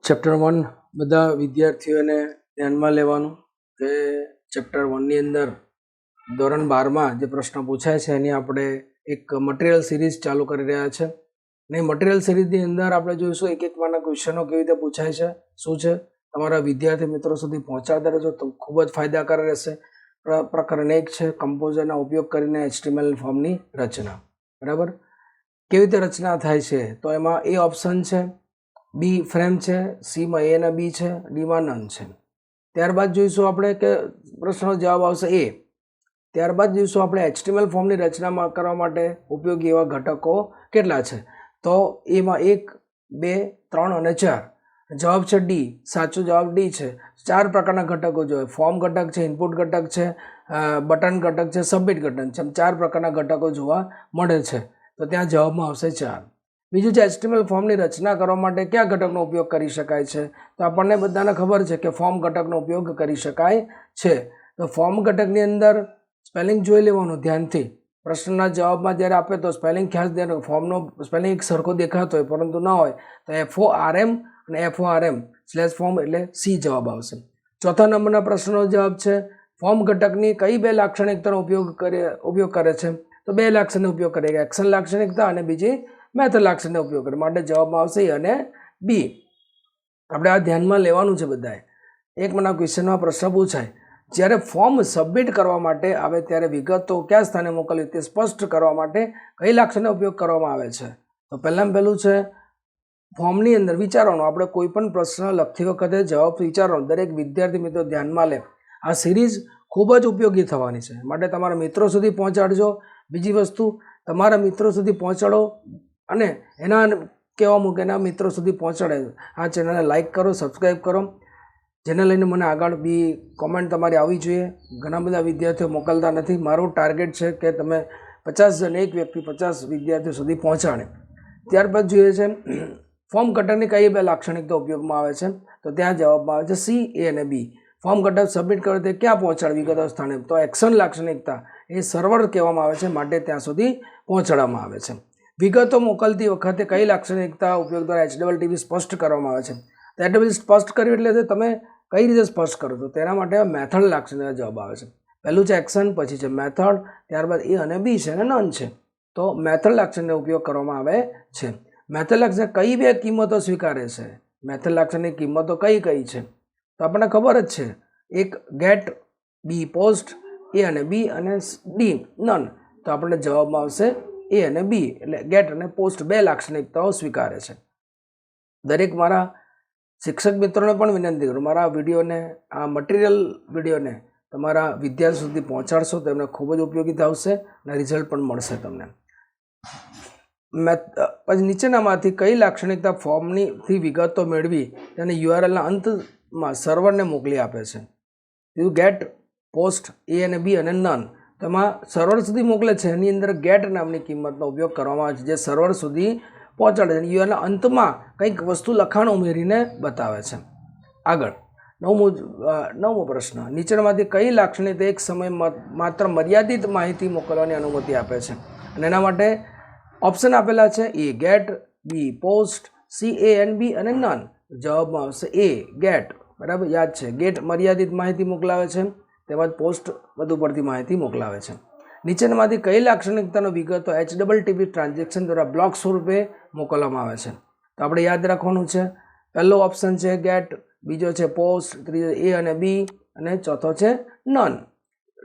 Chapter 1 બધા વિદ્યાર્થીઓને ધ્યાનમાં લેવાનું કે ચેપ્ટર 1 ની અંદર ધોરણ 12માં જે પ્રશ્ન પૂછાય છે એની આપણે એક મટીરિયલ સિરીઝ ચાલુ કરી રહ્યા છે ને મટીરિયલ સિરીઝની અંદર આપણે જોઈશું એક એકમાંના ક્વેશ્ચનો કેવી રીતે પૂછાય છે, શું છે, તમારા વિદ્યાર્થી મિત્રો સુધી પહોંચાડતા રહેજો તો ખૂબ જ ફાયદાકારક રહેશે. પ્રકરણ 1 છે કમ્પોઝરના ઉપયોગ કરીને HTML ફોર્મની રચના. બરાબર, કેવી રીતે રચના થાય છે તો એમાં એ ઓપ્શન છે, બી ફ્રેમ છે, સીમાં એ અને બી છે, ડીમાં નન છે. ત્યારબાદ જોઈશું આપણે કે પ્રશ્નનો જવાબ આવશે એ. ત્યારબાદ જોઈશું આપણે HTML ફોર્મની રચના કરવા માટે ઉપયોગી એવા ઘટકો કેટલા છે તો એમાં 1, 2, 3 અને 4. જવાબ છે ડી, સાચો જવાબ ડી છે. 4 પ્રકારના ઘટકો જોઈએ. ફોર્મ ઘટક છે, ઇનપુટ ઘટક છે, બટન ઘટક છે, સબમિટ ઘટક છે. 4 પ્રકારના ઘટકો જોવા મળે છે તો ત્યાં જવાબમાં આવશે 4. બીજું છે HTML ફોર્મની રચના કરવા માટે કયા ઘટકનો ઉપયોગ કરી શકાય છે તો આપણને બધાને ખબર છે કે ફોર્મ ઘટકનો ઉપયોગ કરી શકાય છે. તો ફોર્મ ઘટકની અંદર સ્પેલિંગ જોઈ લેવાનું ધ્યાનથી. પ્રશ્નના જવાબમાં જ્યારે આપે તો સ્પેલિંગ ખાસ ધ્યાન, ફોર્મનો સ્પેલિંગ એક સરખો દેખાતો હોય પરંતુ ન હોય તો FORM અને FORM/ફોર્મ એટલે સી જવાબ આવશે. ચોથા નંબરના પ્રશ્નનો જવાબ છે ફોર્મ ઘટકની કઈ 2 લાક્ષણિકતાનો ઉપયોગ કરે છે તો 2 લાક્ષણિકનો ઉપયોગ કરે, એક્શન લાક્ષણિકતા અને બીજી મેથડ લાક્ષણિકનો ઉપયોગ કરે. માટે જવાબમાં આવશે એ અને બી. આપણે આ ધ્યાનમાં લેવાનું છે બધાએ. એક મના ક્વેશ્ચનમાં પ્રશ્ન પૂછાય, જ્યારે ફોર્મ સબમિટ કરવા માટે આવે ત્યારે વિગતો કયા સ્થાને મોકલવી તે સ્પષ્ટ કરવા માટે કઈ લાક્ષણનો ઉપયોગ કરવામાં આવે છે તો પહેલું છે ફોર્મની અંદર વિચારવાનું. આપણે કોઈ પણ પ્રશ્ન લખતી વખતે જવાબ વિચારવાનો. દરેક વિદ્યાર્થી મિત્રો ધ્યાનમાં લે. આ સિરીઝ ખૂબ જ ઉપયોગી થવાની છે માટે તમારા મિત્રો સુધી પહોંચાડજો. બીજી વસ્તુ, તમારા મિત્રો સુધી પહોંચાડો અને એના કહેવા મૂકે એના મિત્રો સુધી પહોંચાડે. આ ચેનલને લાઇક કરો, સબસ્ક્રાઈબ કરો, જેને લઈને મને આગળ બી કોમેન્ટ તમારી આવવી જોઈએ. ઘણા બધા વિદ્યાર્થીઓ મોકલતા નથી. મારું ટાર્ગેટ છે કે તમે 50 જણ, એક વ્યક્તિ 50 વિદ્યાર્થીઓ સુધી પહોંચાડે. ત્યારબાદ જોઈએ છે ફોર્મ ઘટકની કઈ 2 લાક્ષણિકતા ઉપયોગમાં આવે છે તો ત્યાં જવાબમાં આવે છે સી, એ અને બી. ફોર્મ ઘટક સબમિટ કરે તે ક્યાં પહોંચાડે વિગતો સ્થાને તો એક્શન લાક્ષણિકતા એ સર્વર કહેવામાં આવે છે માટે ત્યાં સુધી પહોંચાડવામાં આવે છે. વિગતો મોકલતી વખતે કઈ લાક્ષણિકતા ઉપયોગ દ્વારા HTTP સ્પષ્ટ કરવામાં આવે છે તો HTTP સ્પષ્ટ કર્યું એટલે તમે કઈ રીતે સ્પષ્ટ કરો તો તેના માટે મેથડ લાક્ષણિકતા જવાબ આવે છે. પહેલું છે એક્શન, પછી છે મેથડ, ત્યારબાદ એ અને બી છે અને નન છે. તો મેથડ લાક્ષણિકનો ઉપયોગ કરવામાં આવે છે. મેથડ લાક્ષણિક કઈ 2 કિંમતો સ્વીકારે છે? મેથડ લાક્ષણિક કિંમતો કઈ છે તો આપણને ખબર જ છે, એક ગેટ, બી પોસ્ટ, એ અને બી અને ડી નન. તો આપણને જવાબમાં આવશે એ અને બી એટલે ગેટ અને પોસ્ટ 2 લાક્ષણિકતાઓ સ્વીકારે છે. દરેક મારા શિક્ષક મિત્રોને પણ વિનંતી કરું, મારા વિડીયોને, આ મટીરિયલ વિડીયોને તમારા વિદ્યાર્થી સુધી પહોંચાડશો તો એમને ખૂબ જ ઉપયોગી થશે અને રિઝલ્ટ પણ મળશે તમને. પછી નીચેનામાંથી કઈ લાક્ષણિકતા ફોર્મથી વિગતો મેળવી તેને URLના અંતમાં સર્વરને મોકલી આપે છે? ગેટ, પોસ્ટ, એ અને બી અને નન. તેમાં સર્વર સુધી મોકલે છે એની અંદર ગેટ નામની કિંમતનો ઉપયોગ કરવામાં આવે છે જે સર્વર સુધી પહોંચાડે છે. યુઆરએલના અંતમાં કંઈક વસ્તુ લખાણ ઉમેરીને બતાવે છે. આગળ નવમો પ્રશ્ન, નીચેનામાંથી કઈ લાક્ષણિકતા એક સમય માત્ર મર્યાદિત માહિતી મોકલવાની અનુમતિ આપે છે અને એના માટે ઓપ્શન આપેલા છે A gate, B post, C A and B અને નન. જવાબમાં આવશે એ ગેટ. બરાબર, યાદ છે, ગેટ મર્યાદિત માહિતી મોકલાવે છે, તેમજ પોસ્ટ વધુ પડતી માહિતી મોકલાવે છે. નીચેનામાંથી કઈ લાક્ષણિકતાનો વિગતો HTTP ટ્રાન્ઝેક્શન દ્વારા બ્લોક સ્વરૂપે મોકલવામાં આવે છે તો આપણે યાદ રાખવાનું છે. પહેલો ઓપ્શન છે ગેટ, બીજો છે પોસ્ટ, ત્રીજો એ અને બી અને ચોથો છે નન,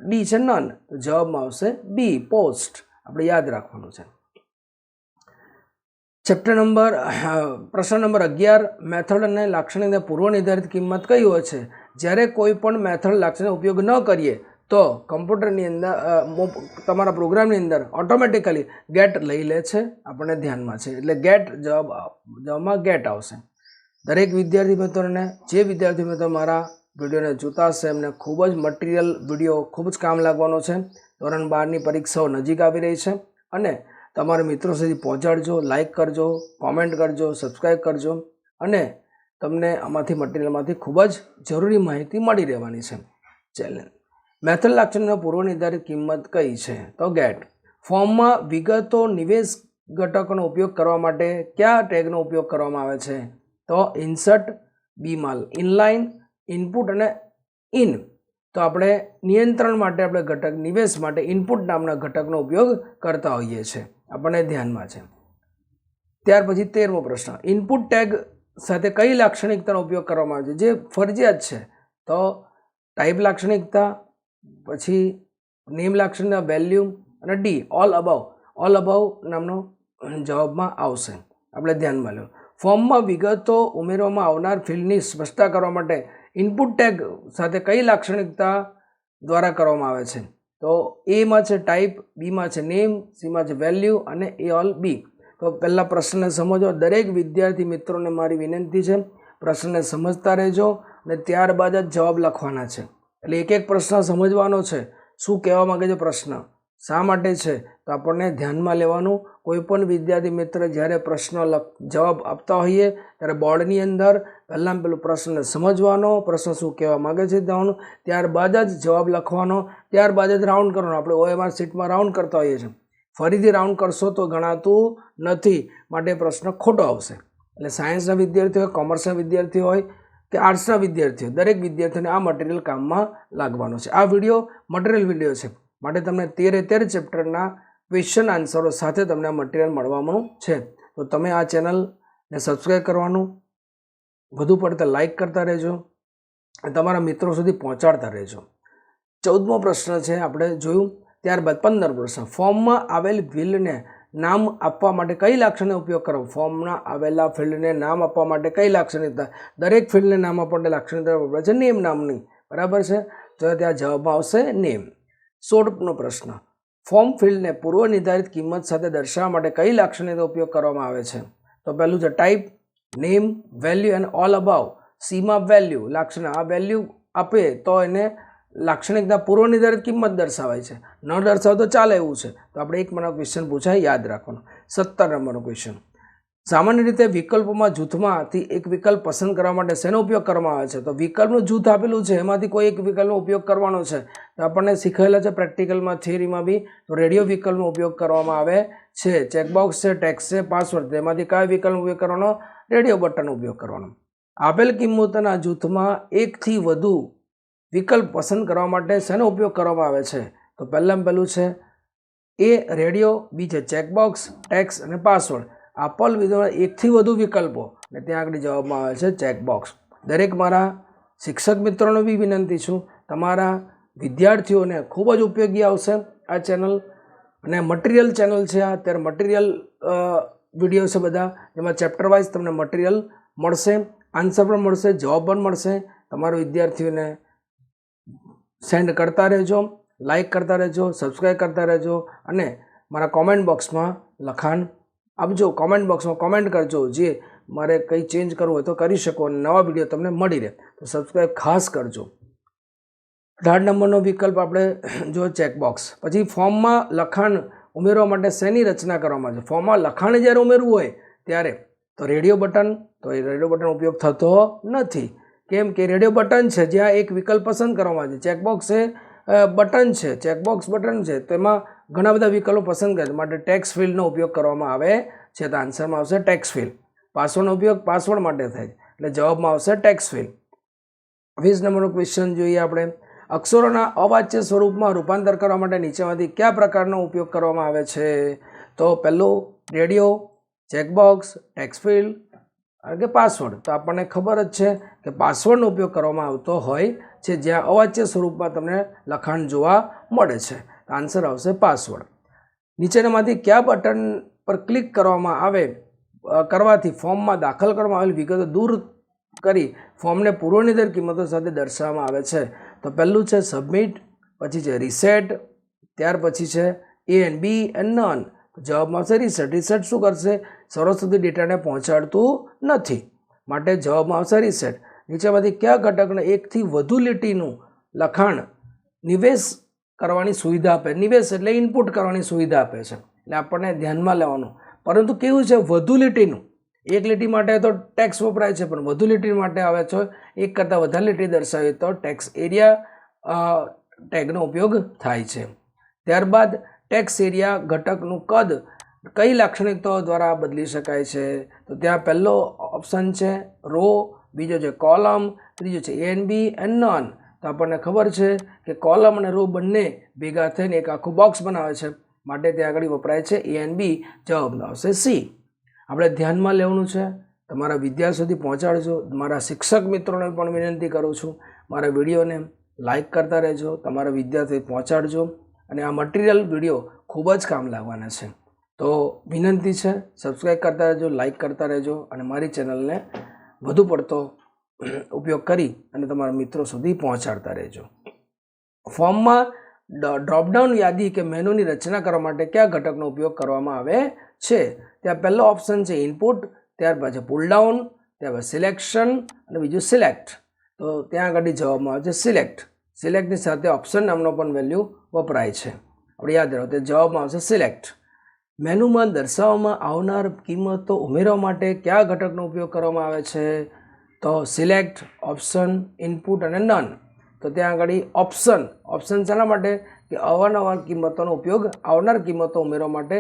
ડી છે નન. તો જવાબમાં આવશે બી પોસ્ટ. આપણે યાદ રાખવાનું છે. પ્રશ્ન નંબર 11, મેથડ અને લાક્ષણિકતા પૂર્વ નિર્ધારિત કિંમત કઈ હોય છે? જ્યારે કોઈ પણ મેથડ લાક્ષણિક ઉપયોગ ન કરીએ તો કમ્પ્યુટરની અંદર તમારા પ્રોગ્રામની અંદર ઓટોમેટિકલી ગેટ લઈ લે છે. આપણને ધ્યાનમાં છે એટલે ગેટ જવાબમાં ગેટ આવશે. દરેક વિદ્યાર્થી મિત્રોને, જે વિદ્યાર્થી મિત્રો મારા વિડીયોને જોતા હશે એમને ખૂબ જ મટીરિયલ વિડીયો ખૂબ જ કામ લાગવાનો છે. ધોરણ 12ની પરીક્ષાઓ નજીક આવી રહી છે અને તમારા મિત્રો સુધી પહોંચાડજો, લાઇક કરજો, કોમેન્ટ કરજો, સબસ્ક્રાઈબ કરજો અને તમને આમાંથી મટીરિયલમાંથી ખૂબ જ જરૂરી માહિતી મળી રહેવાની છે. ચેલેન્જ મેથડ લાક્ષણિકતાનો પૂર્વ નિર્ધારિત કિંમત કઈ છે તો ગેટ. ફોર્મમાં વિગતો નિવેશ ઘટકોનો ઉપયોગ કરવા માટે કયા ટેગનો ઉપયોગ કરવામાં આવે છે તો ઇન્સર્ટ, બીમાં ઇનલાઇન, ઇનપુટ અને ઇન. તો આપણે નિયંત્રણ માટે આપણે ઘટક, નિવેશ માટે ઇનપુટ નામના ઘટકનો ઉપયોગ કરતા હોઈએ છીએ, આપણને ધ્યાનમાં છે. ત્યાર પછી 13મો પ્રશ્ન, ઇનપુટ ટેગ સાથે કઈ લાક્ષણિકતાનો ઉપયોગ કરવામાં આવે છે? જે ફરજિયાત છે તો ટાઈપ લાક્ષણિકતા, પછી નેમ લાક્ષણિકતા, વેલ્યુ અને ડી ઓલ અબાઉ નામનો જવાબમાં આવશે. આપણે ધ્યાનમાં લો. ફોર્મમાં વિગતો ઉમેરવામાં આવનાર ફિલ્ડની સ્પષ્ટતા કરવા માટે ઇનપુટ ટેગ સાથે કઈ લાક્ષણિકતા દ્વારા કરવામાં આવે છે? તો એમાં છે ટાઈપ, બીમાં છે નેમ, સીમાં છે વેલ્યુ અને એ ઓલ બી. તો પહેલાં પ્રશ્નને સમજો. દરેક વિદ્યાર્થી મિત્રોને મારી વિનંતી છે, પ્રશ્નને સમજતા રહેજો અને ત્યારબાદ જ જવાબ લખવાના છે. એટલે એક એક પ્રશ્ન સમજવાનો છે. શું કહેવા માગે છે પ્રશ્ન, શા માટે છે, તો આપણને ધ્યાનમાં લેવાનું. કોઈ પણ વિદ્યાર્થી મિત્ર જ્યારે પ્રશ્ન જવાબ આપતા હોઈએ ત્યારે બોર્ડની અંદર પહેલાં પેલું પ્રશ્નને સમજવાનો, પ્રશ્ન શું કહેવા માગે છે જવાનું, ત્યારબાદ જ જવાબ લખવાનો, ત્યારબાદ જ રાઉન્ડ કરવાનો. આપણે OMR શીટમાં રાઉન્ડ કરતા હોઈએ છીએ. ફરીથી રાઉન્ડ કરશો તો ગણાતું નથી, માટે પ્રશ્ન ખોટો આવશે. એટલે સાયન્સના વિદ્યાર્થીઓ હોય, કોમર્સના વિદ્યાર્થીઓ હોય કે આર્ટ્સના વિદ્યાર્થીઓ, દરેક વિદ્યાર્થીઓને આ મટીરિયલ કામમાં લાગવાનો છે. આ વિડીયો મટીરિયલ વિડીયો છે, માટે તમને 13 ચેપ્ટરના ક્વેશ્ચન આન્સરો સાથે તમને આ મટીરિયલ મળવાનું છે. તો તમે આ ચેનલને સબસ્ક્રાઈબ કરવાનું, વધુ પડતા લાઈક કરતા રહેજો અને તમારા મિત્રો સુધી પહોંચાડતા રહેજો. 14મો પ્રશ્ન છે આપણે જોયું. ત્યારબાદ 15 પ્રશ્ન, ફોર્મમાં આવેલ ફિલ્ડને નામ આપવા માટે કઈ લાક્ષણિકતાનો ઉપયોગ કરો? ફોર્મમાં આવેલા ફિલ્ડને નામ આપવા માટે કઈ લાક્ષણિકતા? દરેક ફિલ્ડને નામ આપવા માટે લાક્ષણિકતા વપરાય છે નેમ નામની, બરાબર છે. તો ત્યાં જવાબમાં આવશે નેમ. 16મો પ્રશ્ન, ફોર્મ ફિલ્ડને પૂર્વ નિર્ધારિત કિંમત સાથે દર્શાવવા માટે કઈ લાક્ષણિકતાનો ઉપયોગ કરવામાં આવે છે? તો પહેલું છે ટાઈપ, નેમ, વેલ્યુ અને ઓલ અબાઉ. સીમાં વેલ્યુ લાક્ષણિક, આ વેલ્યુ આપે તો એને લાક્ષણિકતા પૂર્વ નિર્ધારિત કિંમત દર્શાવાય છે, ન દર્શાવે તો ચાલે એવું છે. તો આપણે 1 માર્કનો ક્વેશ્ચન પૂછાય, યાદ રાખવાનો. 17 નંબરનો ક્વેશ્ચન, સામાન્ય રીતે વિકલ્પોમાં જૂથમાંથી એક વિકલ્પ પસંદ કરવા માટે શેનો ઉપયોગ કરવામાં આવે છે? તો વિકલ્પનું જૂથ આપેલું છે, એમાંથી કોઈ એક વિકલ્પનો ઉપયોગ કરવાનો છે. તો આપણને શીખવેલા છે પ્રેક્ટિકલમાં, થિયરીમાં બી. તો રેડિયો વિકલ્પનો ઉપયોગ કરવામાં આવે છે. ચેકબોક્સ છે, ટેક્સ્ટ છે, પાસવર્ડ, તેમાંથી કયા વિકલ્પનો ઉપયોગ કરવાનો? રેડિયો બટનનો ઉપયોગ કરવાનો. આપેલ કિંમતોના જૂથમાં એકથી વધુ વિકલ્પ પસંદ કરવા માટે શેનો ઉપયોગ કરવામાં આવે છે? તો પહેલું છે એ રેડિયો, બી છે ચેકબોક્સ, ટેક્સ્ટ અને પાસવર્ડ. આપેલ વિધાનમાં એકથી વધુ વિકલ્પો અને ત્યાં આગળ જવાબમાં આવે છે ચેકબોક્સ. દરેક મારા શિક્ષક મિત્રોને બી વિનંતી છું, તમારા વિદ્યાર્થીઓને ખૂબ જ ઉપયોગી આવશે આ ચેનલ. અને મટીરિયલ ચેનલ છે આ. અત્યારે મટીરિયલ વિડીયો છે બધા, જેમાં ચેપ્ટર વાઇઝ તમને મટીરિયલ મળશે, આન્સર પણ મળશે, જવાબ પણ મળશે. તમારા વિદ્યાર્થીઓને સેન્ડ કરતા રહેજો, લાઈક કરતા રહેજો, સબસ્ક્રાઈબ કરતા રહેજો અને મારા કોમેન્ટ બોક્સમાં લખાણ આપજો. કોમેન્ટ બોક્સમાં કોમેન્ટ કરજો, જે મારે કંઈ ચેન્જ કરવું હોય તો કરી શકો અને નવા વિડીયો તમને મળી રહે. તો સબસ્ક્રાઈબ ખાસ કરજો. 18 નંબરનો વિકલ્પ આપણે જો ચેકબોક્સ. પછી ફોર્મમાં લખાણ ઉમેરવા માટે શેની રચના કરવામાં આવે છે? ફોર્મમાં લખાણ જ્યારે ઉમેરવું હોય ત્યારે તો રેડિયો બટન, તો એ રેડિયો બટન ઉપયોગ થતો નથી. કેમ કે રેડિયો બટન છે જ્યાં એક વિકલ્પ પસંદ કરવામાં આવે છે. ચેકબોક્સ એ બટન છે, ચેકબોક્સ બટન છે, તેમાં ઘણા બધા વિકલ્પો પસંદ કરે છે, માટે ટેક્સ્ટ ફિલ્ડનો ઉપયોગ કરવામાં આવે છે. તો આન્સરમાં આવશે ટેક્સ્ટ ફિલ્ડ. પાસવર્ડનો ઉપયોગ પાસવર્ડ માટે થાય છે, એટલે જવાબમાં આવશે ટેક્સ્ટ ફિલ્ડ. 20 નંબરનો ક્વેશ્ચન જોઈએ આપણે. અક્ષરોના અવાચ્ય સ્વરૂપમાં રૂપાંતર કરવા માટે નીચેમાંથી કયા પ્રકારનો ઉપયોગ કરવામાં આવે છે? તો પહેલું રેડિયો, ચેકબોક્સ, ટેક્સ્ટ ફિલ્ડ કે પાસવર્ડ. તો આપણને ખબર જ છે કે પાસવર્ડનો ઉપયોગ કરવામાં આવતો હોય છે જ્યાં અવાચ્ય સ્વરૂપમાં તમને લખાણ જોવા મળે છે. આન્સર આવશે પાસવર્ડ. નીચેનામાંથી કયા બટન પર ક્લિક કરવાથી ફોર્મમાં દાખલ કરવામાં આવેલી વિગતો દૂર કરી ફોર્મને પૂર્વનિર્ધારિત કિંમતો સાથે દર્શાવવામાં આવે છે? તો પહેલું છે સબમિટ, પછી છે રીસેટ, ત્યાર પછી છે એ એન્ડ બી એન્ડ નન. જવાબમાં આવશે રીસેટ. રીસેટ શું કરશે? સર્વર સુધી ડેટાને પહોંચાડતું નથી, માટે જવાબમાં આવશે રીસેટ. નીચેમાંથી કયા ઘટકને એકથી વધુ લીટીનું લખાણ નિવેશ કરવાની સુવિધા આપે? નિવેશ એટલે ઇનપુટ કરવાની સુવિધા આપે છે, એટલે આપણને ધ્યાનમાં લેવાનું. પરંતુ કેવું છે? વધુ લીટીનું. એક લીટી માટે તો ટેક્સ વપરાય છે, પણ વધુ લીટી માટે આવે છે એક કરતાં વધારે લીટી દર્શાવી તો ટેક્સ એરિયા ટેગનો ઉપયોગ થાય છે. ત્યારબાદ ટેક્સ એરિયા ઘટકનું કદ કઈ લાક્ષણિકતાઓ દ્વારા બદલી શકાય છે? તો ત્યાં પહેલો ઓપ્શન છે રો, બીજો છે કોલમ, ત્રીજો છે એ એન્ડ બી એન્ડ નન. તો આપણને ખબર છે કે કોલમ અને રો બંને ભેગા થઈને એક આખું બોક્સ બનાવે છે, માટે ત્યાં આગળ વપરાય છે એ એન્ડ બી. જવાબ આવશે સી. આપણે ધ્યાનમાં લેવાનું છે. તમારા વિદ્યાર્થી સુધી પહોંચાડજો. મારા શિક્ષક મિત્રોને પણ વિનંતી કરું છું, મારા વિડીયોને લાઇક કરતા રહેજો, તમારા વિદ્યાર્થી પહોંચાડજો. અને આ મટીરિયલ વિડીયો ખૂબ જ કામ લાગવાના છે. તો વિનંતી છે, સબસ્ક્રાઈબ કરતા રહેજો, લાઇક કરતા રહેજો અને મારી ચેનલને વધુ પડતો ઉપયોગ કરી અને તમારા મિત્રો સુધી પહોંચાડતા રહેજો. ફોર્મમાં ડ્રોપડાઉન યાદી કે મેનુની રચના કરવા માટે કયા ઘટકનો ઉપયોગ કરવામાં આવે છે? ત્યાં પહેલો ઓપ્શન છે ઇનપુટ, ત્યાર પછી પુલ ડાઉન, ત્યાર પછી સિલેક્શન અને બીજું સિલેક્ટ. તો ત્યાં આગળ જવાબમાં આવે છે સિલેક્ટ. સિલેક્ટની સાથે ઓપ્શન નામનો પણ વેલ્યુ વપરાય છે, આપણે યાદ રાખો. તે જવાબમાં આવશે સિલેક્ટ. મેનુમાં દર્શાવવામાં આવનાર કિંમતો ઉમેરવા માટે કયા ઘટકનો ઉપયોગ કરવામાં આવે છે? તો સિલેક્ટ, ઓપ્શન, ઇનપુટ અને નન. તો ત્યાં આગળ ઓપ્શન શાના માટે? કે અવારનવાર કિંમતોનો ઉપયોગ આવનાર કિંમતો ઉમેરવા માટે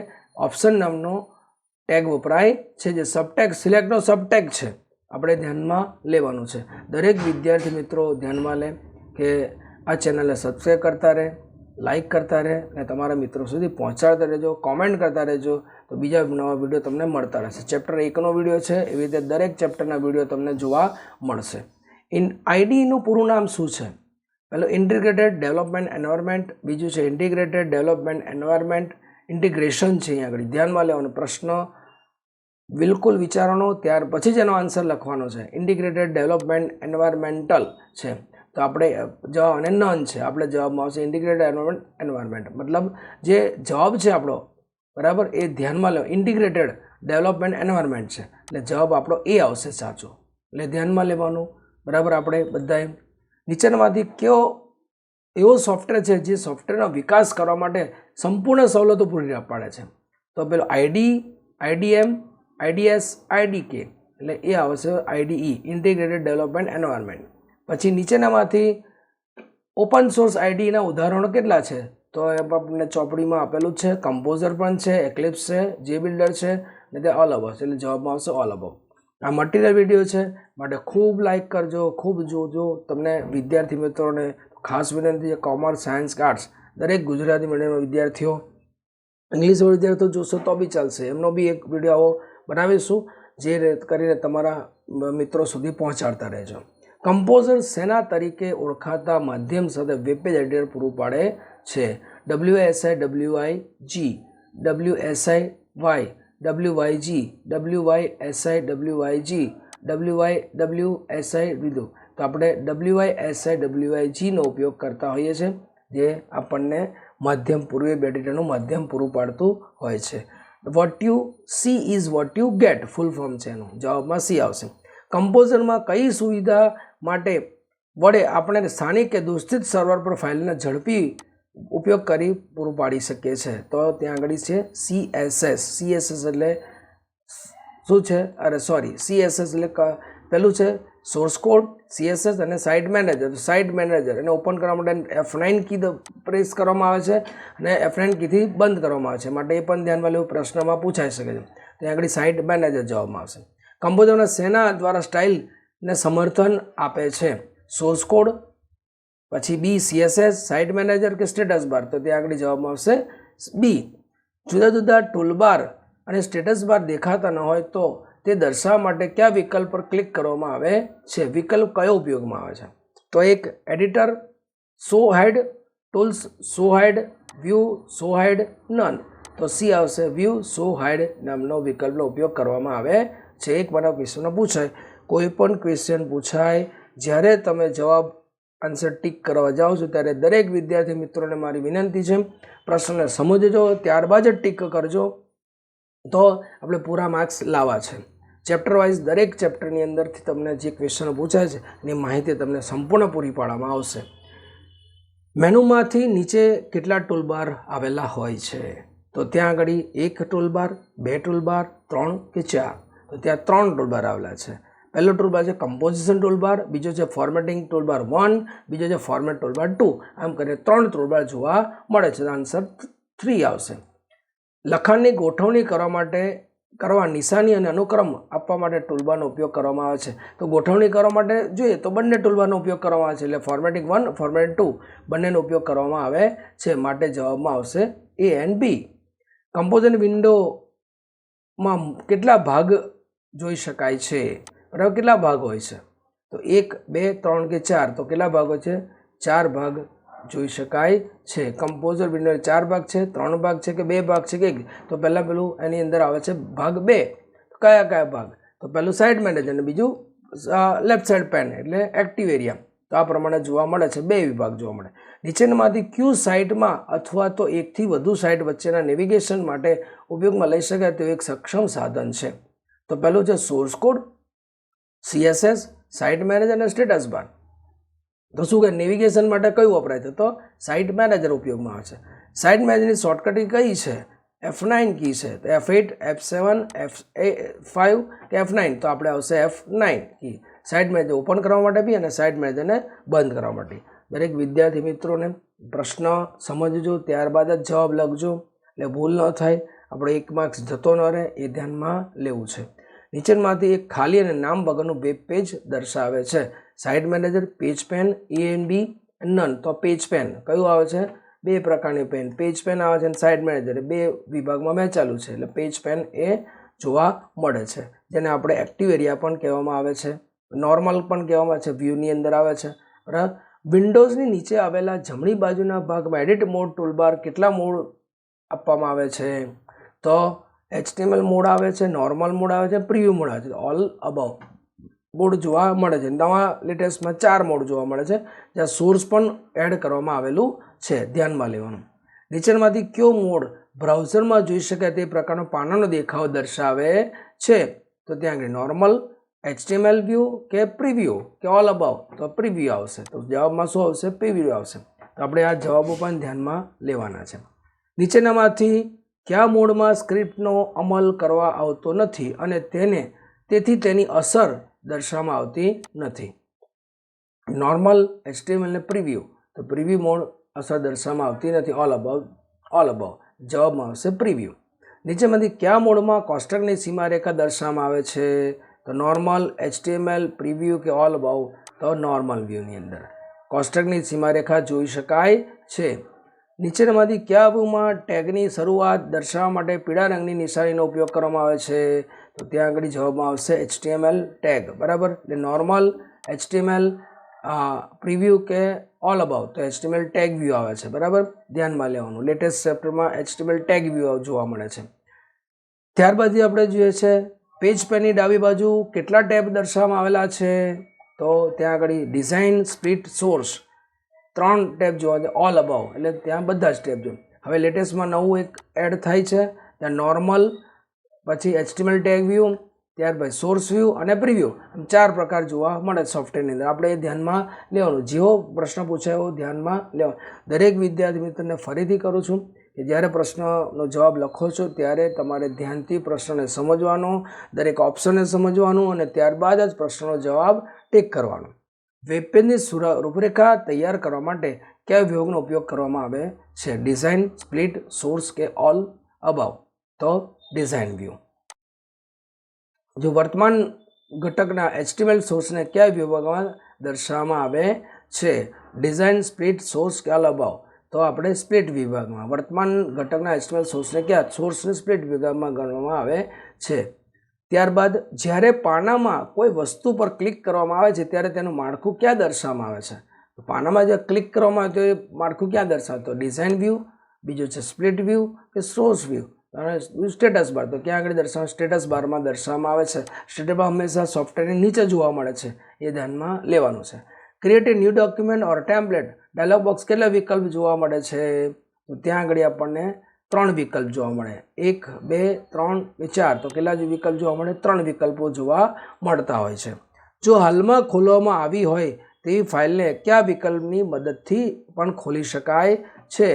ઓપ્શન નામનો ટેગ વપરાય છે, જે સબટેગ સિલેક્ટનો સબટેગ છે, આપણે ધ્યાનમાં લેવાનું છે. દરેક વિદ્યાર્થી મિત્રો ધ્યાનમાં લે કે આ ચેનલને સબસ્ક્રાઈબ કરતા રહે, લાઇક કરતા રહે અને તમારા મિત્રો સુધી પહોંચાડતા રહેજો, કોમેન્ટ કરતા રહેજો, તો બીજા નવા વિડીયો તમને મળતા રહેશે. ચેપ્ટર 1નો વિડીયો છે, એવી રીતે દરેક ચેપ્ટરના વિડીયો તમને જોવા મળશે. આઈડીનું પૂરું નામ શું છે? પહેલું ઇન્ટિગ્રેટેડ ડેવલપમેન્ટ એન્વાયરમેન્ટ, બીજું છે ઇન્ટિગ્રેટેડ ડેવલપમેન્ટ એન્વાયરમેન્ટ ઇન્ટિગ્રેશન છે. અહીંયા આગળ ધ્યાનમાં લેવાનો પ્રશ્ન બિલકુલ વિચારવાનો, ત્યાર પછી જ એનો આન્સર લખવાનો છે. ઇન્ટિગ્રેટેડ ડેવલપમેન્ટ એન્વાયરમેન્ટલ છે, તો આપણે જવાબ અને નન છે, આપણે જવાબમાં આવશે ઇન્ટિગ્રેટેડ એન્વાયરમેન્ટ. મતલબ જે જવાબ છે આપણો, બરાબર, એ ધ્યાનમાં લો. ઇન્ટિગ્રેટેડ ડેવલપમેન્ટ એન્વાયરમેન્ટ છે એટલે જવાબ આપણો એ આવશે સાચો, એટલે ધ્યાનમાં લેવાનું. બરાબર, આપણે બધાએ નીચેનામાંથી કયો એવો સોફ્ટવેર છે જે સોફ્ટવેરનો વિકાસ કરવા માટે સંપૂર્ણ સવલતો પૂરી પાડે છે? તો પેલો આઈડીએમ, આઈડીએસ, આઈડીકે, એટલે એ આવશે આઈડીઈ, ઇન્ટિગ્રેટેડ ડેવલપમેન્ટ એન્વાયરમેન્ટ. પછી નીચેનામાંથી ઓપન સોર્સ આઈડીના ઉદાહરણો કેટલા છે? તો એ આપણને ચોપડીમાં આપેલું છે. કમ્પોઝર પણ છે, એક્લિપ્સ છે, JBuilder છે અને તે ઓલ અબવ છે, એટલે જવાબમાં આવશે ઓલ અબવ. આ મટીરિયલ વિડીયો છે, માટે ખૂબ લાઇક કરજો, ખૂબ જોજો. તમને વિદ્યાર્થી મિત્રોને ખાસ વિનંતી છે, કોમર્સ, સાયન્સ, આર્ટ્સ દરેક ગુજરાતી મીડિયમના વિદ્યાર્થીઓ, ઇંગ્લિશ વિદ્યાર્થીઓ જોશો તો બી ચાલશે, એમનો બી એક વિડીયો આવો બનાવીશું, જે કરીને તમારા મિત્રો સુધી પહોંચાડતા રહેજો. કમ્પોઝર શેના તરીકે ઓળખાતા માધ્યમ સાથે વેબ પેજ એડિટર પૂરું પાડે છે? WSI, WIG, WSI, WYG, WYSI, WYG, WYWSI લીધું. તો આપણે WYSI, WYG નો ઉપયોગ કરતા હોઈએ છીએ, જે આપણને માધ્યમ વેબ એડિટરનું માધ્યમ પૂરું પાડતું હોય છે. Vote you see is what you gate, full form છે એનું, જવાબમાં સી આવશે. કમ્પોઝરમાં કઈ સુવિધા માટે વડે આપણે સ્થાનિક કે દૂષિત સર્વર પર ફાઇલને ઝડપી ઉપયોગ કરી પૂરું પાડી શકીએ છીએ? તો ત્યાં આગળ છે CSS. CSS એટલે શું છે? CSS એટલે પહેલું છે સોર્સ કોડ, CSS અને સાઇટ મેનેજર. સાઇટ મેનેજર એને ઓપન કરવા માટે F9 કી પ્રેસ કરવામાં આવે છે અને F9 કીથી બંધ કરવામાં આવે છે, માટે એ પણ ધ્યાનમાં લેવું, પ્રશ્નમાં પૂછાઈ શકે છે. ત્યાં આગળ સાઇટ મેનેજર જવાબમાં આવશે. કમ્પોઝરના શેના દ્વારા સ્ટાઇલને સમર્થન આપે છે? સોર્સ કોડ, પછી બી CSS, સાઇટ મેનેજર કે સ્ટેટસ બાર? તો ત્યાં આગળ જવાબમાં આવશે બી. જુદા જુદા ટૂલબાર અને સ્ટેટસ બાર દેખાતા ન હોય તો તે દર્શાવવા માટે કયા વિકલ્પ પર ક્લિક કરવામાં આવે છે? વિકલ્પ કયો ઉપયોગમાં આવે છે? તો એક editor, show hide tools, show hide, view, show hide, none. તો સી આવશે, વ્યૂ શો હાઇડ નામનો વિકલ્પનો ઉપયોગ કરવામાં આવે છે. એક બનાવ ક્વેશ્ચન પૂછાય, કોઈ પણ ક્વેશ્ચન પૂછાય, જ્યારે તમે જવાબ આન્સર ટીક કરવા જાઓ છો ત્યારે દરેક વિદ્યાર્થી મિત્રોને મારી વિનંતી છે, પ્રશ્નને સમજજો, ત્યારબાદ જ ટીક કરજો, તો આપણે પૂરા માર્ક્સ લાવવા છે. ચેપ્ટર વાઇઝ દરેક ચેપ્ટરની અંદરથી તમને જે ક્વેશ્ચનો પૂછાય છે એની માહિતી તમને સંપૂર્ણ પૂરી પાડવામાં આવશે. મેનુમાંથી નીચે કેટલા ટૂલબાર આવેલા હોય છે? તો ત્યાં આગળ એક ટૂલબાર, બે ટૂલબાર, 3 કે 4? તો ત્યાં 3 ટૂલબાર આવેલા છે. પહેલો ટૂલબાર છે કમ્પોઝિશન ટૂલબાર, બીજો છે ફોર્મેટિંગ ટૂલબાર 1, બીજો છે ફોર્મેટ ટૂલબાર 2. આમ કરીને 3 ટૂલબાર જોવા મળે છે. આન્સર 3 આવશે. લખાણની ગોઠવણી કરવા માટે કરવા નિશાની અને અનુક્રમ આપવા માટે ટૂલબારનો ઉપયોગ કરવામાં આવે છે. તો ગોઠવણી કરવા માટે જોઈએ તો બંને ટૂલબારનો ઉપયોગ કરવામાં આવે છે, એટલે ફોર્મેટિંગ 1 ફોર્મેટિંગ 2 બંનેનો ઉપયોગ કરવામાં આવે છે. માટે જવાબમાં આવશે A and B. કમ્પોઝિટ વિન્ડોમાં કેટલા ભાગ જોઈ શકાય છે? બરાબર, કેટલા ભાગ હોય છે? તો 1 2 3 કે 4. તો કેટલા ભાગ હોય છે? 4 ભાગ જોઈ શકાય છે. કમ્પોઝર વિન્ડો 4 ભાગ છે, 3 ભાગ છે કે 2 ભાગ છે કે 1? તો પહેલાં પેલું એની અંદર આવે છે ભાગ 2. કયા કયા ભાગ? તો પહેલું સાઇડ મેનેજર અને બીજું લેફ્ટ સાઇડ પેન એટલે એક્ટિવ એરિયા. તો આ પ્રમાણે જોવા મળે છે, 2 વિભાગ જોવા મળે. નીચેનામાંથી ક્યુ સાઇટમાં અથવા તો એકથી વધુ સાઇટ વચ્ચેના નેવિગેશન માટે ઉપયોગમાં લઈ શકાય તેવું એક સક્ષમ સાધન છે? તો પહેલું છે source code, CSS, site manager અને સ્ટેટસ બાર. તો શું કહે નેવિગેશન માટે કયું વપરાય છે? તો સાઇટ મેનેજર ઉપયોગમાં આવે છે. સાઇટ મેનેજરની શોર્ટકટ કઈ છે? F9 કી છે. તો F8, F7, F5 કે F9? તો આપણે આવશે F9 કી. સાઇટ મેનેજર ઓપન કરવા માટે બી અને સાઇટ મેનેજરને બંધ કરવા માટે. દરેક વિદ્યાર્થી મિત્રોને પ્રશ્ન સમજજો, ત્યારબાદ જ જવાબ લખજો, એટલે ભૂલ ન થાય, આપણો 1 માર્ક્સ જતો ન રહે, એ ધ્યાનમાં લેવું છે. નીચેમાંથી એક ખાલી અને નામ વગરનું વેબ પેજ દર્શાવે છે. Site manager, page pane, A and B, none. તો પેજ પેન કયું આવે છે? 2 પ્રકારની પેન, પેજ પેન આવે છે અને સાઇટ મેનેજર 2 વિભાગમાં વહેંચાયેલું છે, એટલે પેજ પેન એ જોવા મળે છે, જેને આપણે એક્ટિવ એરિયા પણ કહેવામાં આવે છે, નોર્મલ પણ કહેવામાં આવે છે, વ્યૂની અંદર આવે છે. બરાબર. વિન્ડોઝની નીચે આવેલા જમણી બાજુના ભાગમાં એડિટ મોડ ટૂલબાર કેટલા મોડ આપવામાં આવે છે? તો HTML મોડ આવે છે, નોર્મલ મોડ આવે છે, પ્રિવ્યૂ મોડ આવે છે. ઓલ અબાઉ મોડ જોવા મળે છે. નવા લેટેસ્ટમાં 4 મોડ જોવા મળે છે, જ્યાં સોર્સ પણ એડ કરવામાં આવેલું છે, ધ્યાનમાં લેવાનું. નીચેમાંથી કયો મોડ બ્રાઉઝરમાં જોઈ શકાય તે પ્રકારનો પાનાનો દેખાવ દર્શાવે છે? તો ત્યાં આગળ નોર્મલ, HTML વ્યૂ કે પ્રિવ્યૂ કે ઓલ અબાઉ? તો પ્રિવ્યૂ આવશે. તો જવાબમાં શું આવશે? પ્રિવ્યૂ આવશે. તો આપણે આ જવાબો પણ ધ્યાનમાં લેવાના છે. નીચેનામાંથી કયા મોડમાં સ્ક્રિપ્ટનો અમલ કરવા આવતો નથી અને તેથી તેની અસર દર્શાવવામાં આવતી નથી? નોર્મલ, HTML અને પ્રિવ્યૂ. તો પ્રિવ્યૂ મોડ અસર દર્શાવવામાં આવતી નથી. ઓલ અબાઉ જવાબમાં આવશે પ્રિવ્યૂ. નીચેમાંથી કયા મોડમાં કોષ્ટકની સીમારેખા દર્શાવવામાં આવે છે? તો નોર્મલ, HTML, પ્રિવ્યૂ કે ઓલ અબાઉ? તો નોર્મલ વ્યૂની અંદર કોષ્ટકની સીમારેખા જોઈ શકાય છે. નીચેનામાંથી કયા વ્યૂમાં ટેગની શરૂઆત દર્શાવવા માટે પીળા રંગની નિશાનીનો ઉપયોગ કરવામાં આવે છે? તો ત્યાં આગળ જવાબમાં આવશે HTML ટેગ. બરાબર. એટલે નોર્મલ, HTML, પ્રિવ્યૂ કે ઓલ અબાઉ? તો HTML ટેગ વ્યૂ આવે છે. બરાબર, ધ્યાનમાં લેવાનું. લેટેસ્ટ ચેપ્ટરમાં HTML ટેગ વ્યૂ જોવા મળે છે. ત્યારબાદ આપણે જોઈએ છે પેજ પેનની ડાબી બાજુ કેટલા ટેબ દર્શાવવામાં આવેલા છે? તો ત્યાં આગળ ડિઝાઇન, સ્પ્લિટ, સોર્સ 3 ટેબ જોવા છે. ઓલ અબાઉ એટલે ત્યાં બધા જ ટેબ જો. હવે લેટેસ્ટમાં નવું એક એડ થાય છે, ત્યાં નોર્મલ, પછી HTML ટેગ વ્યૂ, ત્યારબાદ સોર્સ વ્યૂ અને પ્રિવ્યૂ, 4 પ્રકાર જોવા મળે સોફ્ટવેરની અંદર. આપણે એ ધ્યાનમાં લેવાનું, જેવો પ્રશ્ન પૂછાય એવો ધ્યાનમાં લેવાનું. દરેક વિદ્યાર્થી મિત્રને ફરીથી કરું છું કે જ્યારે પ્રશ્નનો જવાબ લખો છો ત્યારે તમારે ધ્યાનથી પ્રશ્નને સમજવાનો, દરેક ઓપ્શનને સમજવાનું અને ત્યારબાદ જ પ્રશ્નનો જવાબ ટીક કરવાનો. વેબ પેજની રૂપરેખા તૈયાર કરવા માટે કયા વિભાગનો ઉપયોગ કરવામાં આવે છે? ડિઝાઇન, સ્પ્લિટ, સોર્સ કે ઓલ અબાઉ? તો ડિઝાઇન વ્યૂ. જો વર્તમાન ઘટકના HTML સોર્સને કયા વિભાગમાં દર્શાવવામાં આવે છે? ડિઝાઇન, સ્પ્લિટ, સોર્સ કે ઓલ અબાઉ? તો આપણે સ્પ્લિટ વિભાગમાં. વર્તમાન ઘટકના HTML સોર્સને ક્યાં? સોર્સને સ્પ્લિટ વિભાગમાં ગણવામાં આવે છે. ત્યારબાદ જ્યારે પાનામાં કોઈ વસ્તુ પર ક્લિક કરવામાં આવે છે ત્યારે તેનું માળખું ક્યાં દર્શાવવામાં આવે છે? તો પાનામાં જે ક્લિક કરવામાં આવે તો એ માળખું ક્યાં દર્શાવે? તો ડિઝાઇન વ્યૂ, બીજું છે સ્પ્લિટ વ્યૂ કે સોર્સ વ્યૂ અને સ્ટેટસ બાર? તો ક્યાં આગળ દર્શાવે? સ્ટેટસ બારમાં દર્શાવવામાં આવે છે. સ્ટેટસ બાર હંમેશા સોફ્ટવેરની નીચે જોવા મળે છે, એ ધ્યાનમાં લેવાનું છે. Create a new document or template dialog box કેટલા વિકલ્પ જોવા મળે છે? તો ત્યાં આગળ આપણને 3 વિકલ્પ જોવા મળે. 1, 2, 3 કે 4. તો કેટલા વિકલ્પ જોવા મળે? 3 વિકલ્પો જોવા મળતા હોય છે. જો હાલમાં ખોલવામાં આવી હોય તેવી ફાઇલને કયા વિકલ્પની મદદથી પણ ખોલી શકાય છે?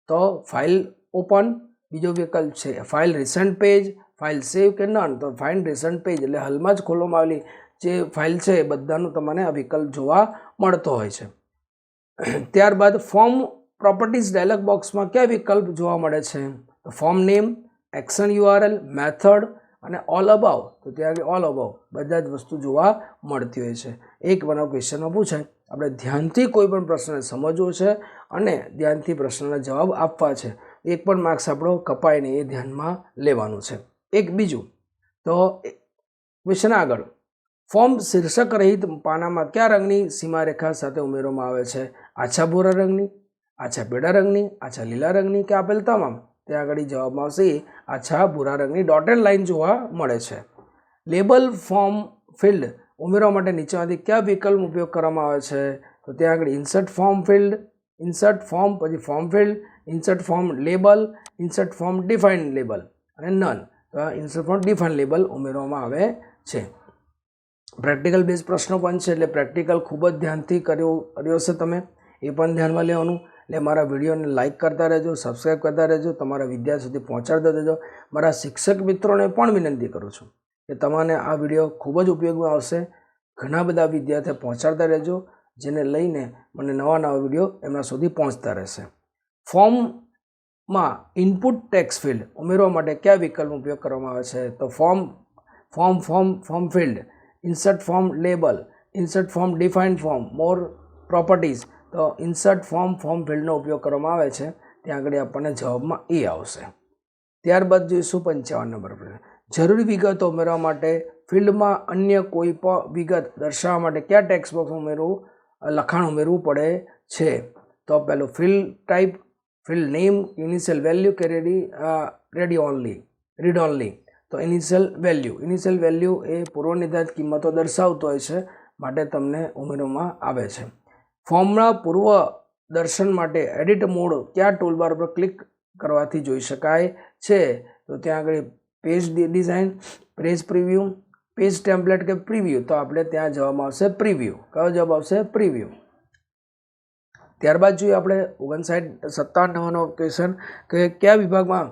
તો ફાઇલ ઓપન, બીજો વિકલ્પ છે file recent page, file save કે નન? તો ફાઇલ રિસન્ટ પેજ એટલે હાલમાં જ ખોલવામાં આવેલી જે ફાઇલ છે એ બધાનું તમને આ વિકલ્પ જોવા મળતો હોય છે. ત્યારબાદ ફોર્મ પ્રોપર્ટીઝ ડાયલોગ બોક્સમાં કયા વિકલ્પ જોવા મળે છે? Form name, action URL, method અને ઓલ અબાઉ, તો ત્યાં આગળ ઓલ અબાઉ બધા જ વસ્તુ જોવા મળતી હોય છે. એક બનાવ ક્વેશ્ચનમાં પૂછાય, આપણે ધ્યાનથી કોઈ પણ પ્રશ્નને સમજવો છે અને ધ્યાનથી પ્રશ્નના જવાબ આપવા છે. એક પણ માર્ક્સ આપણો કપાય નહીં, એ ધ્યાનમાં લેવાનું છે. એક બીજું તો ક્વેશ્ચન આગળ, ફોર્મ શીર્ષક રહિત પાનામાં કયા રંગની સીમારેખા સાથે ઉમેરવામાં આવે છે? આછા ભૂરા રંગની, આછા પીળા રંગની, આછા લીલા રંગની કે આપેલ તમામ? ત્યાં આગળ જવાબમાં આવશે આછા ભૂરા રંગની ડોટેડ લાઇન જોવા મળે છે. લેબલ ફોર્મ ફિલ્ડ ઉમેરવા માટે નીચેમાંથી કયા વિકલ્પનો ઉપયોગ કરવામાં આવે છે? તો ત્યાં આગળ insert form field, insert form, પછી form field, insert form label, insert form defined label અને નન. તો આ ઇન્સર્ટ ફોર્મ ડિફાઇન્ડ લેબલ ઉમેરવામાં આવે છે. પ્રેક્ટિકલ બેઝ પ્રશ્નો પણ છે, એટલે પ્રેક્ટિકલ ખૂબ જ ધ્યાનથી કર્યો છે તમે, એ પણ ધ્યાનમાં લેવાનું. એટલે મારા વિડીયોને લાઇક કરતા રહેજો, સબસ્ક્રાઈબ કરતા રહેજો, તમારા વિદ્યાર્થી સુધી પહોંચાડતા રહેજો. મારા શિક્ષક મિત્રોને પણ વિનંતી કરું છું કે તમને આ વિડીયો ખૂબ જ ઉપયોગમાં આવશે. ઘણા બધા વિદ્યાર્થીઓ પહોંચાડતા રહેજો, જેને લઈને મને નવા નવા વિડીયો એમના સુધી પહોંચતા રહેશે. ફોર્મમાં ઇનપુટ ટેક્સ્ટ ફિલ્ડ ઉમેરવા માટે કયા વિકલ્પનો ઉપયોગ કરવામાં આવે છે? તો form field, insert form label, insert form defined form, more properties. તો ઇન્સર્ટ ફોર્મ ફિલ્ડનો ઉપયોગ કરવામાં આવે છે. ત્યાં આગળ આપણને જવાબમાં એ આવશે. ત્યારબાદ જોઈશું 55 નંબર પર, જરૂરી વિગતો ઉમેરવા માટે ફિલ્ડમાં અન્ય કોઈ પણ વિગત દર્શાવવા માટે કયા ટેક્સ્ટ બોક્સ લખાણ ઉમેરવું પડે છે? તો પહેલું field type, field name, initial value કે રીડ ઓનલી. તો ઇનિશિયલ વેલ્યુ એ પૂર્વ નિર્ધારિત કિંમતો દર્શાવતો હોય છે, માટે તમને ઉમેરવામાં આવે છે. ફોર્મના પૂર્વ દર્શન માટે એડિટ મોડ કયા ટૂલબાર પર ક્લિક કરવાથી જોઈ શકાય છે? તો ત્યાં આગળ page design, page preview, page template કે પ્રિવ્યૂ. તો આપણે ત્યાં જવાબમાં આવશે પ્રિવ્યૂ. કયો જવાબ આવશે? પ્રિવ્યૂ. ત્યારબાદ જોઈએ આપણે 57 ક્વેશ્ચન કે કયા વિભાગમાં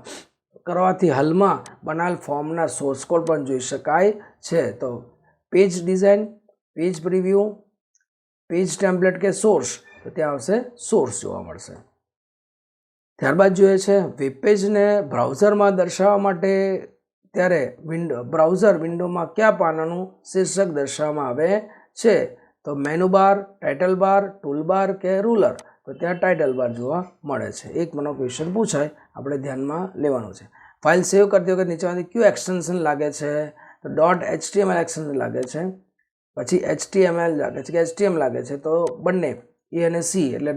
કરવાથી હાલમાં બનાવેલ ફોર્મના સોર્સ કોડ પણ જોઈ શકાય છે? તો page design, page preview, page template કે સોર્સ. તો ત્યાં આવશે સોર્સ જોવા મળશે. ત્યારબાદ જોઈએ છે વેબ પેજને બ્રાઉઝરમાં દર્શાવવા માટે ત્યારે બ્રાઉઝર વિન્ડોમાં કયા પાનાનું શીર્ષક દર્શાવવામાં આવે છે? તો મેનુ બાર, ટાઇટલ બાર, ટૂલ બાર કે રૂલર. તો ત્યાં ટાઇટલ બાર જોવા મળે છે. એક મને ક્વેશ્ચન પૂછાય, આપણે ધ્યાનમાં લેવાનું છે. ફાઇલ સેવ કરતી વખતે નીચેમાંથી કયું એક્સટેન્શન લાગે છે? તો .html એક્સટેન્શન લાગે છે, પછી HTML લાગે છે કે HTML લાગે છે. તો બંને એ અને સી એટલે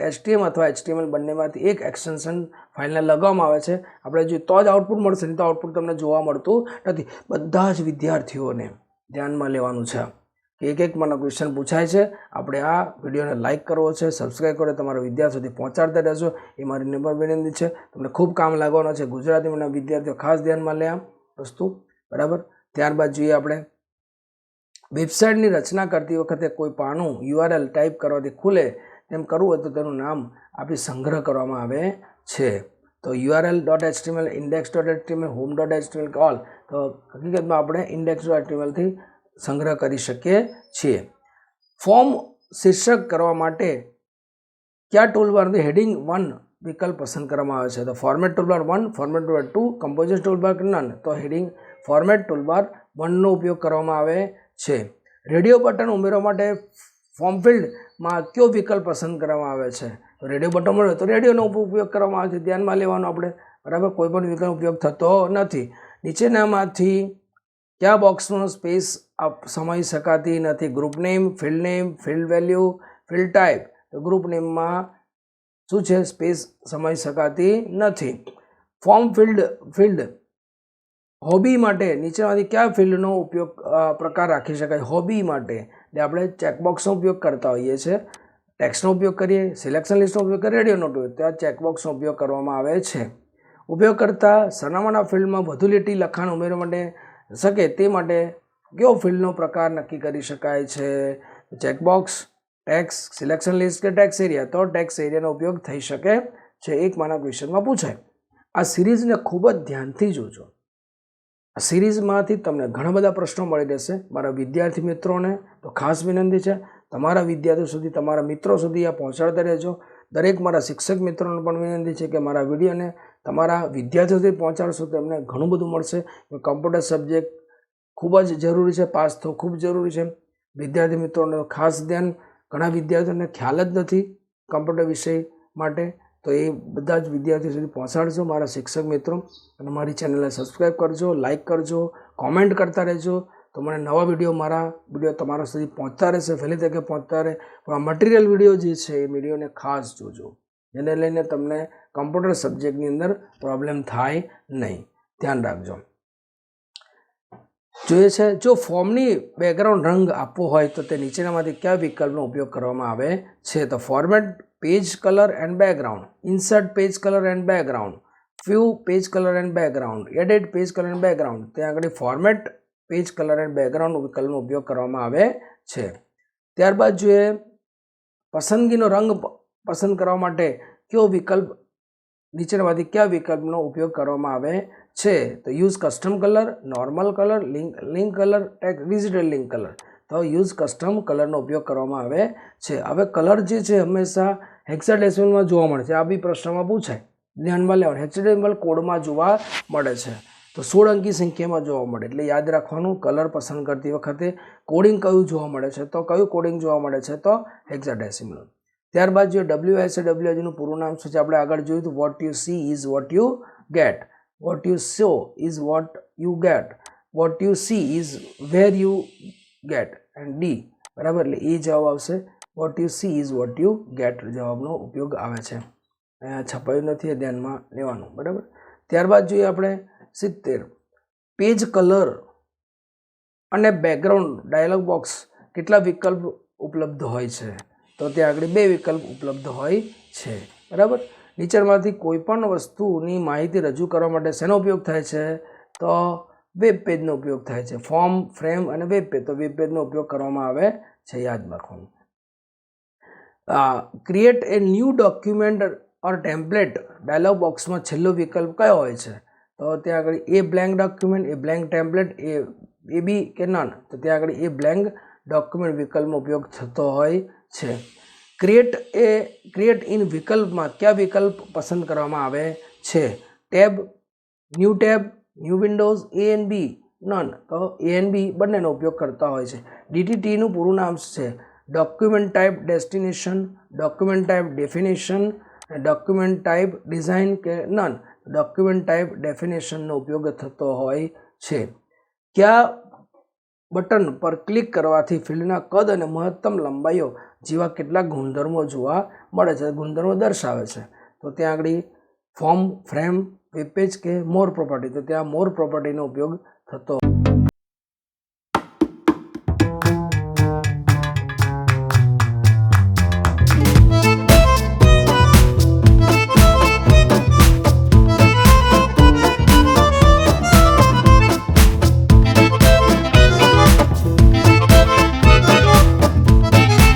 .html અથવા HTML બંનેમાંથી એક એક્સટેન્શન ફાઇલને લગાવવામાં આવે છે. આપણે જોઈએ તો જ આઉટપુટ મળશે, નહીં તો આઉટપુટ તમને જોવા મળતું નથી. બધા જ વિદ્યાર્થીઓને ધ્યાનમાં લેવાનું છે કે એક મને ક્વેશ્ચન પૂછાય છે. આપણે આ વિડીયોને લાઇક કરવો છે, સબસ્ક્રાઈબ કરો, તમારા વિદ્યાર્થીઓ સુધી પહોંચાડતા રહેશો, એ મારી નમ્ર વિનંતી છે. તમને ખૂબ કામ લાગવાનો છે. ગુજરાતીના વિદ્યાર્થીઓ ખાસ ધ્યાનમાં લે આ વસ્તુ, બરાબર. ત્યારબાદ જોઈએ આપણે વેબસાઇટની રચના કરતી વખતે કોઈ પાનું URL ટાઈપ કરવાથી ખુલે તેમ કરવું હોય તો તેનું નામ આપી સંગ્રહ કરવામાં આવે છે. તો url.html, index.html, home.html ઓલ. તો હકીકતમાં આપણે index.html થી સંગ્રહ કરી શકીએ છીએ. ફોર્મ શીર્ષક કરવા માટે કયા ટૂલબારથી હેડિંગ 1 વિકલ્પ પસંદ કરવામાં આવે છે? તો format toolbar 1, format toolbar 2, composite toolbar none. તો હેડિંગ ફોર્મેટ ટૂલબાર 1નો ઉપયોગ કરવામાં આવે છે. રેડિયો બટન ઉમેરવા માટે ફોર્મ ફિલ્ડમાં કયો વિકલ્પ પસંદ કરવામાં આવે છે? તો રેડિયો બટન મળે તો રેડિયોનો ઉપયોગ કરવામાં આવે છે. ધ્યાનમાં લેવાનું આપણે, બરાબર. કોઈ પણ વિકલ્પ ઉપયોગ થતો નથી. નીચેનામાંથી કયા બોક્સનો સ્પેસ સમાઈ શકાતી નથી? Group name, field value, field type. તો ગ્રુપ નેમમાં શું છે? સ્પેસ સમાઈ શકાતી નથી. ફોર્મ ફિલ્ડ હોબી માટે નીચેમાંથી કયા ફિલ્ડનો ઉપયોગ પ્રકાર રાખી શકાય? હોબી માટે એટલે આપણે ચેકબોક્સનો ઉપયોગ કરતા હોઈએ છીએ. ટેક્સ્ટનો ઉપયોગ કરીએ, સિલેક્શન લિસ્ટનો ઉપયોગ કરીએ, રેડિયોનો ઉપયોગ, ત્યાં ચેકબોક્સનો ઉપયોગ કરવામાં આવે છે. ઉપયોગ કરતા સરનામાના ફિલ્ડમાં વધુ લીટી લખાણ ઉમેરવા માટે શકે તે માટે કયો ફિલ્ડનો પ્રકાર નક્કી કરી શકાય છે? ચેકબોક્સ, ટેક્સ્ટ, સિલેક્શન લિસ્ટ કે ટેક્સ્ટ એરિયા. તો ટેક્સ્ટ એરિયાનો ઉપયોગ થઈ શકે છે. એક માના ક્વેશ્ચનમાં પૂછાય. આ સિરીઝને ખૂબ જ ધ્યાનથી જોજો. આ સિરીઝમાંથી તમને ઘણા બધા પ્રશ્નો મળી રહેશે. મારા વિદ્યાર્થી મિત્રોને તો ખાસ વિનંતી છે, તમારા વિદ્યાર્થીઓ સુધી, તમારા મિત્રો સુધી આ પહોંચાડતા રહેજો. દરેક મારા શિક્ષક મિત્રોને પણ વિનંતી છે કે મારા વિડીયોને તમારા વિદ્યાર્થીઓ સુધી પહોંચાડશો તો એમને ઘણું બધું મળશે. કમ્પ્યુટર સબ્જેક્ટ ખૂબ જ જરૂરી છે, પાસ થવું ખૂબ જરૂરી છે. વિદ્યાર્થી મિત્રોને ખાસ ધ્યાન, ઘણા વિદ્યાર્થીઓને ખ્યાલ જ નથી કમ્પ્યુટર વિષય માટે, તો એ બધા જ વિદ્યાર્થીઓ સુધી પહોંચાડજો મારા શિક્ષક મિત્રો. અને મારી ચેનલને સબસ્ક્રાઈબ કરજો, લાઇક કરજો, કોમેન્ટ કરતા રહેજો, તો મને નવા મારા વિડીયો તમારા સુધી પહોંચતા રહેશે, વહેલી તકે પહોંચતા રહે. પણ આ મટીરિયલ વિડીયો જે છે એ વિડીયોને ખાસ જોજો, જેને લઈને તમને કમ્પ્યુટર સબ્જેક્ટની અંદર પ્રોબ્લેમ થાય નહીં. ધ્યાન રાખજો. જોઈએ છે, જો ફોર્મની બેકગ્રાઉન્ડ રંગ આપવો હોય તો તે નીચેનામાંથી કયા વિકલ્પનો ઉપયોગ કરવામાં આવે છે? તો format page colour and background, insert page colour and background, view page colour and background, edit page colour and background. ત્યાં આગળ format page colour and background વિકલ્પનો ઉપયોગ કરવામાં આવે છે. ત્યારબાદ જોઈએ પસંદગીનો રંગ પસંદ કરવા માટે કયો વિકલ્પ, નીચેનામાંથી કયા વિકલ્પનો ઉપયોગ કરવામાં આવે છે? તો use custom colour, normal colour, link colour, digital link colour. તો યુઝ કસ્ટમ કલરનો ઉપયોગ કરવામાં આવે છે. હવે કલર જે છે હંમેશા હેક્સાડેસિમલમાં જોવા મળે છે. આ બી પ્રશ્નમાં પૂછાય, ધ્યાનમાં લેવાનું. હેક્સાડેસિમલ કોડમાં જોવા મળે છે, તો 16 અંકી સંખ્યામાં જોવા મળે. એટલે યાદ રાખવાનું, કલર પસંદ કરતી વખતે કોડિંગ કયું જોવા મળે છે, તો કયું કોડિંગ જોવા મળે છે? તો હેક્સાડેસિમલ. ત્યારબાદ જો WHAWનું પૂરું નામ શું છે આપણે આગળ જોયું હતું. What you see is what you get, what you show is what you get, what you see is where you get, and D. બરાબર, એટલે એ જવાબ આવશે. What you see is what you get જવાબનો ઉપયોગ આવે છે. અહીંયા છપાયું નથી, એ ધ્યાનમાં લેવાનું. બરાબર. ત્યારબાદ જોઈએ આપણે 70 પેજ કલર અને બેકગ્રાઉન્ડ ડાયલોગ બોક્સ કેટલા વિકલ્પ ઉપલબ્ધ હોય છે? તો ત્યાં આગળ 2 વિકલ્પ ઉપલબ્ધ હોય છે. બરાબર. નીચેમાંથી કોઈ પણ વસ્તુની માહિતી રજૂ કરવા માટે શેનો ઉપયોગ થાય છે? તો વેબ પેજનો ઉપયોગ થાય છે. ફોર્મ, ફ્રેમ અને વેબ પેજ. તો વેબ પેજનો ઉપયોગ કરવામાં આવે છે, યાદ રાખવાનું. Create a new document or template dialog બોક્સમાં છેલ્લો વિકલ્પ કયો હોય છે? તો ત્યાં આગળ a blank document, a blank template, A B કે નન. તો ત્યાં આગળ એ બ્લેન્ક ડોક્યુમેન્ટ વિકલ્પનો ઉપયોગ થતો હોય છે. ક્રિએટ ઇન વિકલ્પમાં કયા વિકલ્પ પસંદ કરવામાં આવે છે? Tab, new windows, A and B, none. તો એ એન્ડ બી બંનેનો ઉપયોગ કરતા હોય છે. DTTનું પૂરું નામ છે document type destination, document type definition, document type design કે નન. ડોક્યુમેન્ટ ટાઈપ ડેફિનેશનનો ઉપયોગ થતો હોય છે. કયા બટન પર ક્લિક કરવાથી ફિલ્ડના કદ અને મહત્તમ લંબાઈઓ જેવા કેટલાક ગુણધર્મો જોવા મળે છે, ગુણધર્મો દર્શાવે છે? તો ત્યાં આગળ ફોર્મ, ફ્રેમ, વેબ પેજ કે મોર પ્રોપર્ટી. તો ત્યાં મોર પ્રોપર્ટીનો ઉપયોગ થતો